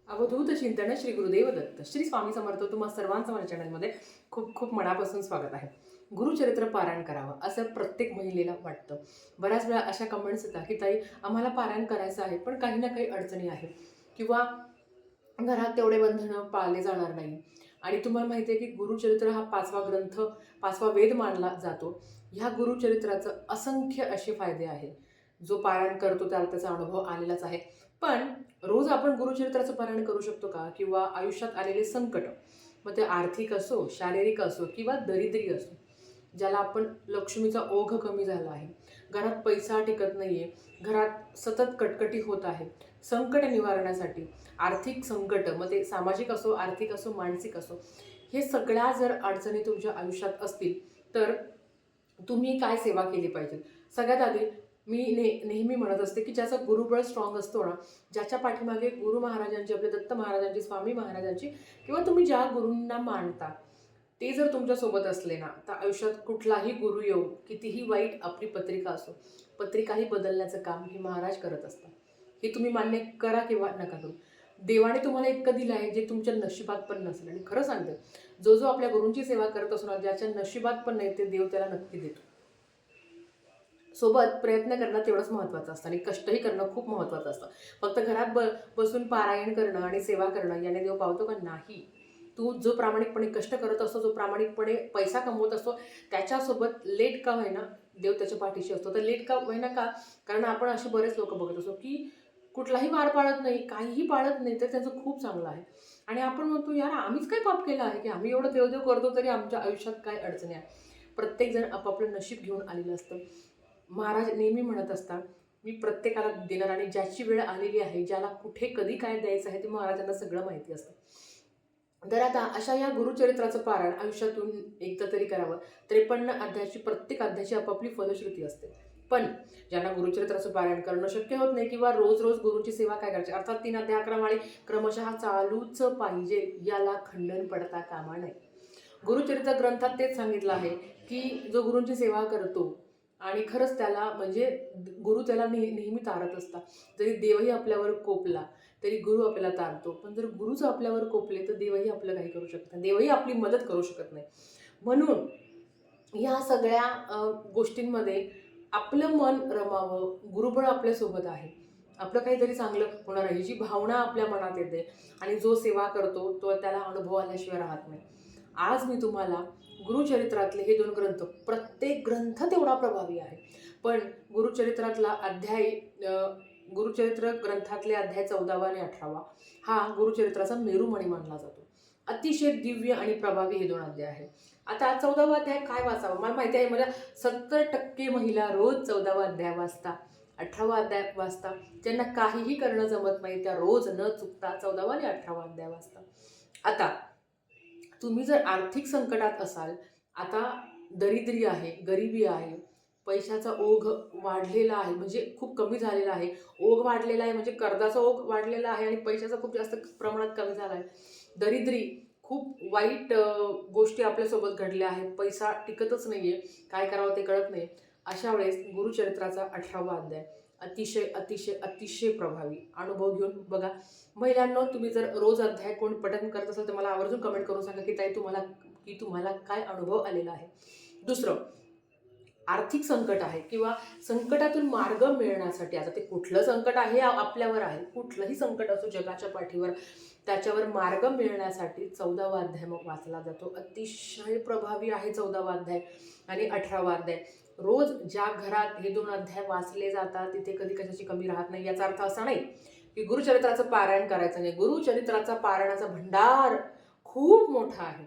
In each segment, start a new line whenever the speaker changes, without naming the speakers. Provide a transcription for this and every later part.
अवधूत चिंतन श्री गुरुदेव दत्त श्री स्वामी समर्थ तुम्हा सर्वांचं माझ्या चॅनलमध्ये खूप खूप मनापासून स्वागत आहे. गुरुचरित्र पारायण करावं असं प्रत्येक महिलेला वाटतं. बऱ्याच वेळा अशा कमेंट्स येतात की ताई आम्हाला पारायण करायचं आहे पण काही ना काही अडचणी आहे किंवा घरात तेवढे बंधनं पाळले जाणार नाही. आणि तुम्हाला माहिती आहे की गुरुचरित्र हा पाचवा ग्रंथ, पाचवा वेद मानला जातो. ह्या गुरुचरित्राचं असंख्य असे फायदे आहेत. जो पारायण करतो त्याला त्याचा अनुभव आलेलाच आहे. पण रोज आपण गुरुचरित्राचं पारायण करू शकतो का? किंवा आयुष्यात आलेले संकट, मग ते आर्थिक असो, शारीरिक असो किंवा दरिद्री असो, ज्याला आपण लक्ष्मीचा ओघ कमी झाला आहे, घरात पैसा टिकत नाहीये, घरात सतत कटकटी होत आहे, संकट निवारण्यासाठी आर्थिक संकट, मग ते सामाजिक असो, आर्थिक असो, मानसिक असो, हे सगळ्या जर अडचणी तुमच्या आयुष्यात असतील तर तुम्ही काय सेवा केली पाहिजे? सगळ्यात आधी मी नेहमी म्हणत असते की ज्याचा गुरुबळ स्ट्रॉंग असतो ना, ज्याच्या पाठीमागे गुरु महाराजांची, आपले दत्त महाराजांची, स्वामी महाराजांची किंवा तुम्ही ज्या गुरूंना मानता ते जर तुमच्यासोबत असले ना, तर आयुष्यात कुठलाही गुरु येऊ, कितीही वाईट आपली पत्रिका असो, पत्रिकाही बदलण्याचं काम हे महाराज करत असतात. हे तुम्ही मान्य करा किंवा नका करू. देवाने तुम्हाला इतकं दिलं आहे जे तुमच्या नशिबात पण नसेल. आणि खरं सांगते, जो जो आपल्या गुरूंची सेवा करत असतो ना, ज्याच्या नशिबात पण नाही ते देव त्याला नक्की देतो. सोबत प्रयत्न करणं तेवढंच महत्त्वाचं असतं आणि कष्टही करणं खूप महत्त्वाचं असतं. फक्त घरात बसून पारायण करणं आणि सेवा करणं याने देव पावतो का? नाही. तू जो प्रामाणिकपणे कष्ट करत असतो, जो प्रामाणिकपणे पैसा कमवत असतो, त्याच्यासोबत लेट का होईना देव त्याच्या पाठीशी असतो. तर लेट का होईना का? कारण आपण असे बरेच लोक बघत असतो की कुठलाही वार पाळत नाही, काहीही पाळत नाही, तर त्यांचं खूप चांगलं आहे. आणि आपण म्हणतो यार आम्हीच काय पाप केलं आहे की आम्ही एवढं देवदेव करतो तरी आमच्या आयुष्यात काय अडचणी आहे. प्रत्येकजण आपापलं नशीब घेऊन आलेलं असतं. महाराज नेहमी म्हणत असतात, मी प्रत्येकाला देणार आणि ज्याची वेळ आलेली आहे, ज्याला कुठे कधी काय द्यायचं आहे ते महाराजांना सगळं माहिती असतं. तर आता अशा या गुरुचरित्राचं पारायण आयुष्यातून एकदा तरी करावं. 53 अध्यायाची, प्रत्येक अध्यायाची आपापली फलश्रुती असते. पण ज्यांना गुरुचरित्राचं पारायण करणं शक्य होत नाही किंवा रोज रोज गुरुची सेवा काय करायची, अर्थात 3 अध्याय क्रमाने क्रमशः चालूच पाहिजे, याला खंडन पडता कामा नये. गुरुचरित्र ग्रंथात तेच सांगितलं आहे की जो गुरूंची सेवा करतो आणि खरंच त्याला म्हणजे गुरु त्याला नेहमी तारत असतात. जरी देवही आपल्यावर कोपला तरी गुरु आपल्याला तारतो. पण जर गुरुच आपल्यावर कोपले तर देवही आपलं काही करू शकत नाही, देवही आपली मदत करू शकत नाही. म्हणून ह्या सगळ्या गोष्टींमध्ये आपलं मन रमावं, गुरुबळ आपल्यासोबत आहे, आपलं काहीतरी चांगलं होणार आहे, ही जी भावना आपल्या मनात येते आणि जो सेवा करतो तो त्याला अनुभव आल्याशिवाय राहत नाही. आज मी तुम्हाला गुरुचरित्रातले हे 2 ग्रंथ, प्रत्येक ग्रंथ तेवढा प्रभावी आहे, पण गुरुचरित्रातला अध्याय गुरुचरित्र ग्रंथातले अध्याय 14वा आणि 18वा हा गुरुचरित्राचा मेरुमणी मानला जातो. अतिशय दिव्य आणि प्रभावी हे 2 अध्याय आहेत. आता 14वा अध्याय काय वाचावं? मला माहिती आहे म्हणजे 70% महिला रोज 14वा अध्याय वाचता, 18वा अध्याय वाचता. ज्यांना काहीही करणं जमत नाही त्या रोज न चुकता 14वा आणि 18वा अध्याय वाचता. आता तुम्ही जर आर्थिक संकटात असाल, आता दरिद्री आहे, गरिबी आहे, पैशाचा ओघ वाढलेला आहे, म्हणजे खूप कमी झालेला आहे. ओघ वाढलेला आहे म्हणजे कर्जाचा ओघ वाढलेला आहे आणि पैशाचा खूप जास्त प्रमाणात कमी झाला आहे. दरिद्री, खूप वाईट गोष्टी आपल्यासोबत घडल्या आहेत, पैसा टिकतच नाही आहे, काय करावं ते कळत नाही. अशा वेळेस गुरुचरित्राचा 18वा अध्याय अतिशय अतिशय अतिशय प्रभावी. अनुभव घेऊन बघा. महिलांनो, तुम्ही जर रोज अध्याय कोण पठण करत असाल तर मला आवर्जून कमेंट करून सांगा की ताई तुम्हाला काय अनुभव आलेला आहे. दुसरं, आर्थिक संकट आहे किंवा संकटातून मार्ग मिळण्यासाठी, आता ते कुठलं संकट आहे आपल्यावर आहे, कुठलंही संकट असो जगाच्या पाठीवर, त्याच्यावर मार्ग मिळण्यासाठी 14वा अध्याय मग वाचला जातो. अतिशय प्रभावी आहे 14वा अध्याय आणि 18वा अध्याय. रोज ज्या घरात हे 2 अध्याय वाचले जातात तिथे कधी कशाची कमी राहत नाही. याचा अर्थ असा नाही की गुरुचरित्राचं पारायण करायचं नाही. गुरुचरित्राचा पारायणाचा भंडार खूप मोठा आहे,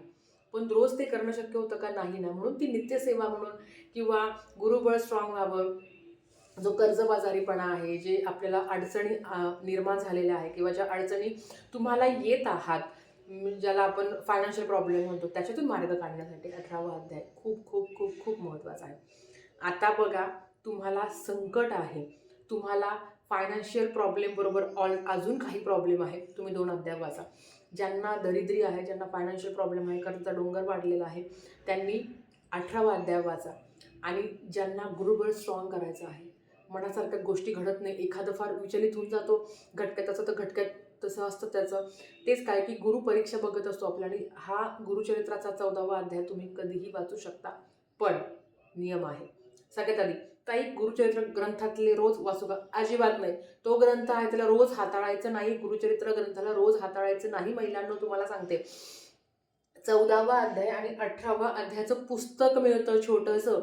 पण रोज ते करणं शक्य होतं का? नाही ना. म्हणून ती नित्यसेवा म्हणून किंवा गुरुबळ स्ट्रॉंग व्हावं, जो कर्जबाजारीपणा आहे, जे आपल्याला अडचणी निर्माण झालेल्या आहे किंवा ज्या अडचणी तुम्हाला येत आहात, ज्याला आपण फायनान्शियल प्रॉब्लेम म्हणतो, त्याच्यातून मार्ग काढण्यासाठी 18वा अध्याय खूप खूप खूप खूप महत्त्वाचा आहे. आता बघा, तुम्हाला संकट आहे, तुम्हाला फायनान्शियल प्रॉब्लेम बरोबर अजून काही प्रॉब्लेम आहे, तुम्ही 2 अध्याय वाचा. ज्यांना दरिद्री आहे, ज्यांना फायनान्शियल प्रॉब्लेम आहे, कर्जाचा डोंगर वाढलेला आहे, त्यांनी 18वा अध्याय वाचा. आणि ज्यांना गुरुबळ स्ट्रॉंग करायचं आहे, मनासारख्या गोष्टी घडत नाही, एखादं फार विचलित होऊन जातो, घटक्यात असं तर घटक्यात तसं असतं त्याचं. तेच काय की गुरु परीक्षा बघत असतो आपल्या, आणि हा गुरुचरित्राचा 14वा अध्याय तुम्ही कधीही वाचू शकता. पण नियम आहे. सगळ्यात आधी ताई, गुरुचरित्र ग्रंथातले रोज वाचू का? अजिबात नाही. तो ग्रंथ आहे त्याला रोज हाताळायचं नाही. गुरुचरित्र ग्रंथाला रोज हाताळायचं नाही महिलांनो, तुम्हाला सांगते. 14वा अध्याय आणि 18वा अध्यायाचं पुस्तक मिळतं छोटंसं,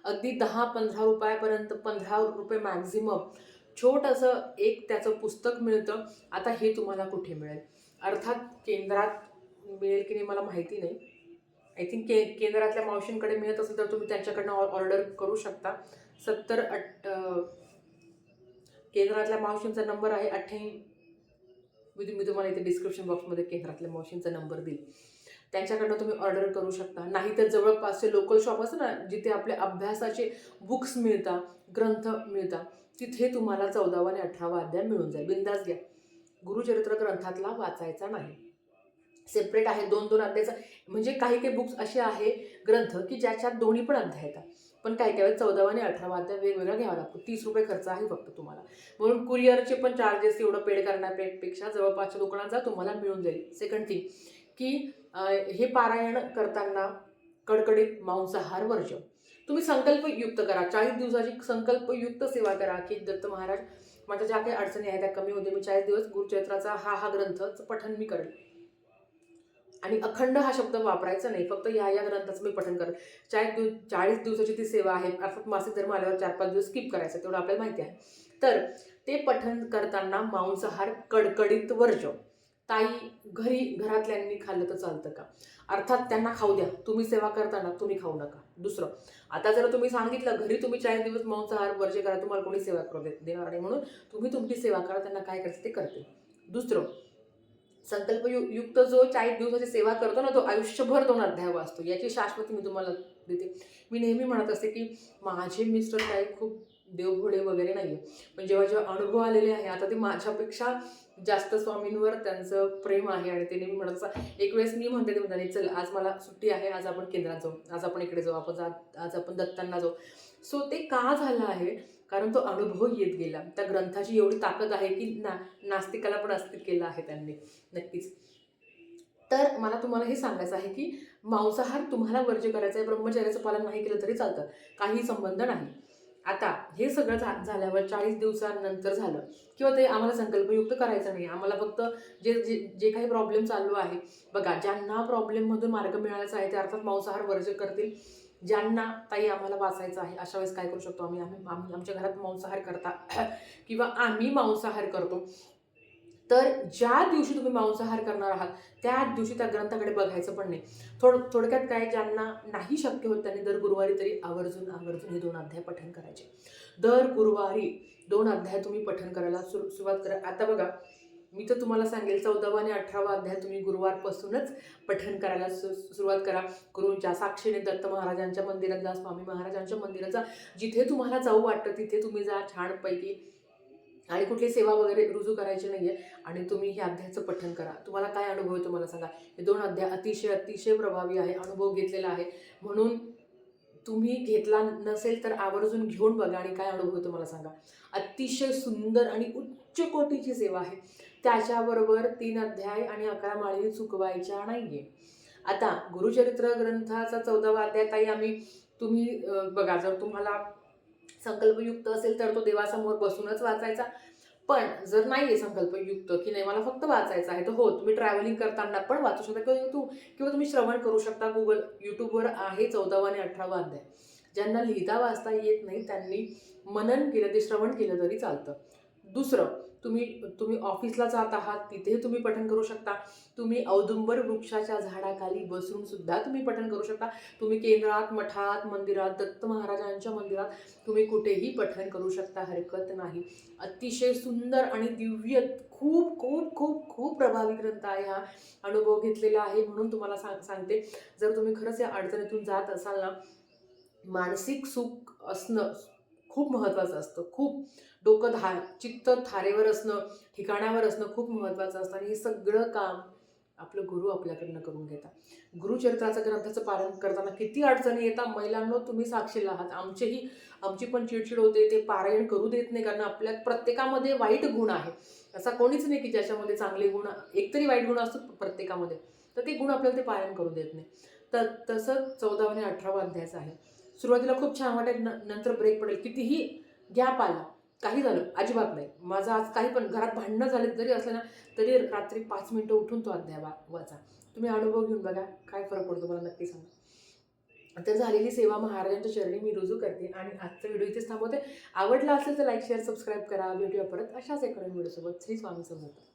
अगदी 10-15 रुपयापर्यंत, 15 रुपये मॅक्झिमम छोटंसं एक त्याचं पुस्तक मिळतं. आता हे तुम्हाला कुठे मिळेल? अर्थात केंद्रात मिळेल की नाही मला माहिती नाही. आय थिंक केंद्रातल्या मावशींकडे मिळत असेल तर तुम्ही त्यांच्याकडनं ऑर्डर करू शकता. केंद्रातल्या मावशींचा नंबर आहे 88. मी तुम्हाला इथे डिस्क्रिप्शन बॉक्समध्ये केंद्रातल्या मावशींचा नंबर देईल. त्यांच्याकडनं तुम्ही ऑर्डर करू शकता. नाही तर जवळपासचे लोकल शॉप असतं ना, जिथे आपले अभ्यासाचे बुक्स मिळतात, ग्रंथ मिळतात, तिथे तुम्हाला 14वा आणि 18वा अध्याय मिळून जाईल. बिंदास घ्या. गुरुचरित्र ग्रंथातला वाचायचा नाही. सेपरेट आहे 2-2 अध्यायाचा. म्हणजे काही काही बुक्स असे आहे ग्रंथ की ज्याच्यात दोन्ही पण अध्याय येतात. पण काही काही 14वा आणि 18वा अध्याय वेगवेगळा घ्यावा लागतो. 30 रुपये खर्च आहे फक्त तुम्हाला. म्हणून कुरिअरचे पण चार्जेस एवढं पेड करण्यापेक्षा जवळपासच्या दुकानात जा, तुम्हाला मिळून जाईल. सेकंड थिंग की हे पारायण करताना कडकडीत मांसाहार वर्ज्य. तुम्ही संकल्पयुक्त करा. 40 दिवसाची संकल्पयुक्त सेवा करा की दत्त महाराज, माझ्या ज्या काही अडचणी आहेत त्या कमी होते. मी 40 दिवस गुरुचरित्राचा हा ग्रंथचं पठण मी करेल. आणि अखंड हा शब्द वापरायचा नाही, फक्त या ग्रंथाचं मी पठण करेल. 40 दिवसाची ती सेवा आहे. अर्थात मासिक धर्म आल्यावर 4-5 दिवस स्किप करायचं, तेवढं आपल्याला माहिती आहे. तर ते पठण करताना मांसाहार कडकडीत वर्ज्य. ताई, घरातल्यांनी खाल्लं तर चालतं का? अर्थात त्यांना खाऊ द्या. तुम्ही सेवा करताना तुम्ही खाऊ नका. दुसरं, आता जर तुम्ही सांगितलं घरी तुम्ही 40 दिवस मांसाहार वर्ज्य करा, तुम्हाला कोणी सेवा करू देणार नाही, म्हणून तुम्ही तुमची सेवा करा. त्यांना काय करायचं ते करते. दुसरं, संकल्पयुक्त जो 40 दिवसाची सेवा करतो ना, तो आयुष्यभर 2 अध्याय वाचतो. याची शाश्वती मी तुम्हाला देते. मी नेहमी म्हणत असते की माझे मिस्टर काही खूप देवभोळे वगैरे नाही आहे, पण जेव्हा जेव्हा अनुभव आलेले आहे, आता ते माझ्यापेक्षा जास्त स्वामींवर त्यांचं प्रेम आहे. आणि ते नेहमी म्हणत असतात. एक वेळेस मी म्हणते ते म्हणताना, चल आज मला सुट्टी आहे, आज आपण केंद्रात जाऊ, आज आपण इकडे जाऊ, आज आपण दत्तांना जाऊ. सो ते का झालं आहे? कारण तो अनुभव येत गेला. त्या ग्रंथाची एवढी ताकद आहे की नास्तिकाला पण अस्तिक केलं आहे त्यांनी. नक्कीच. तर मला तुम्हाला हे सांगायचं आहे की मांसाहार तुम्हाला वर्ज्य करायचं आहे. ब्रह्मचर्याचं पालन नाही केलं तरी चालतं, काही संबंध नाही. आता हे सगळं झाल्यावर 40 दिवसांनंतर झालं किंवा ते आम्हाला संकल्पयुक्त करायचं नाही, आम्हाला फक्त जे जे जे काही प्रॉब्लेम चालू आहे, बघा, ज्यांना प्रॉब्लेममधून मार्ग मिळायचा आहे ते अर्थात मांसाहार वर्ज्य करतील. ज्यांना ताई आम्हाला वाचायचं आहे, अशा वेळेस काय करू शकतो आम्ही आमच्या घरात मांसाहार करता किंवा आम्ही मांसाहार करतो. तर ज्या दिवशी तुम्ही मांसाहार करणार आहात त्या दिवशी त्या ग्रंथाकडे बघायचं पण नाही. थोडक्यात काय, ज्यांना नाही शक्य होत त्यांनी दर गुरुवारी तरी आवर्जून हे 2 अध्याय पठण करायचे. दर गुरुवारी 2 अध्याय तुम्ही पठण करायला सुरुवात करा. आता बघा, मी तर तुम्हाला सांगेल 14वा आणि 18वा अध्याय तुम्ही गुरुवारपासूनच पठण करायला सुरुवात करा. गुरूंच्या साक्षीने दत्त महाराजांच्या मंदिरात जा, स्वामी महाराजांच्या मंदिरात जा, जिथे तुम्हाला जाऊ वाटतं तिथे तुम्ही जा छानपैकी. आणि कुठली सेवा वगैरे रुजू करायची नाही आहे. आणि तुम्ही हे अध्यायाचं पठण करा. तुम्हाला काय अनुभव आहे तुम्हाला सांगा. हे 2 अध्याय अतिशय प्रभावी आहे. अनुभव घेतलेला आहे, म्हणून तुम्ही घेतला नसेल तर आवर्जून घेऊन बघा आणि काय अनुभव आहे तुम्हाला सांगा. अतिशय सुंदर आणि उच्च कोटीची सेवा आहे. त्याच्याबरोबर 3 अध्याय आणि 11 माळी चुकवायच्या नाहीये. आता गुरुचरित्र ग्रंथाचा 14वा अध्याय ताई तुम्ही बघा, जर तुम्हाला संकल्पयुक्त असेल तर तो देवासमोर बसूनच वाचायचा. पण जर नाही आहे संकल्पयुक्त की नाही मला फक्त वाचायचं आहे, तर हो, तुम्ही ट्रॅव्हलिंग करताना पण वाचू शकता किंवा तुम्ही श्रवण करू शकता. यूट्यूबवर आहे 14वा आणि 18वा अध्याय. ज्यांना लिहिता वाचता येत नाही त्यांनी मनन केलं, ते श्रवण केलं तरी चालतं. दुसरं, तुम्ही ऑफिसला जात आहात तिथे तुम्ही पठण करू शकता. तुम्ही औदुंबर वृक्षाच्या झाडाखाली बसून सुद्धा तुम्ही पठण करू शकता. तुम्ही केंद्रात, मठात, मंदिरात, दत्त महाराजांच्या मंदिरात तुम्ही कुठेही पठण करू शकता, हरकत नाही. अतिशय सुंदर आणि दिव्य, खूप खूप खूप खूप प्रभावी ग्रंथ आहे हा. अनुभव घेतलेला आहे म्हणून तुम्हाला सांगते. जर तुम्ही खरंच या अडचणीतून जात असाल ना, मानसिक सुख असणं खूप महत्त्वाचं असतं. खूप डोकं चित्त थारेवर असणं, ठिकाणावर असणं खूप महत्त्वाचं असतं. आणि हे सगळं काम आपलं गुरु आपल्याकडनं करून घेतात. गुरुचरित्राचं ग्रंथाचं पालन करताना किती अडचणी येतात महिलांनो, तुम्ही साक्षीला आहात. आमची पण चिडचिड होते, ते पारायण करू देत नाही, कारण आपल्या प्रत्येकामध्ये वाईट गुण आहे. असा कोणीच नाही की ज्याच्यामध्ये चांगले गुण, एकतरी वाईट गुण असतात प्रत्येकामध्ये, तर ते गुण आपल्याला ते पालन करू देत नाही. तर तसंच 14वा आणि 18वा अध्यायाचं आहे. सुरुवातीला खूप छान वाटेल, नंतर ब्रेक पडेल, कितीही गॅप आला, काही झालं अजिबात नाही. माझं आज काही पण घरात भांडणं झाले जरी असलं ना, तरी रात्री 5 मिनिटं उठून तो अध्याय वाचा. तुम्ही अनुभव घेऊन बघा, काय फरक पडतो मला नक्की सांगा. तर झालेली सेवा महाराजांच्या चरणी मी रुजू करते आणि आजचा व्हिडिओ इथेच थांबवते. आवडला असेल तर लाईक, शेअर, सबस्क्राईब करा. भेटूया परत अशाच एका नवीन व्हिडिओसोबत. श्री स्वामी समर्थ.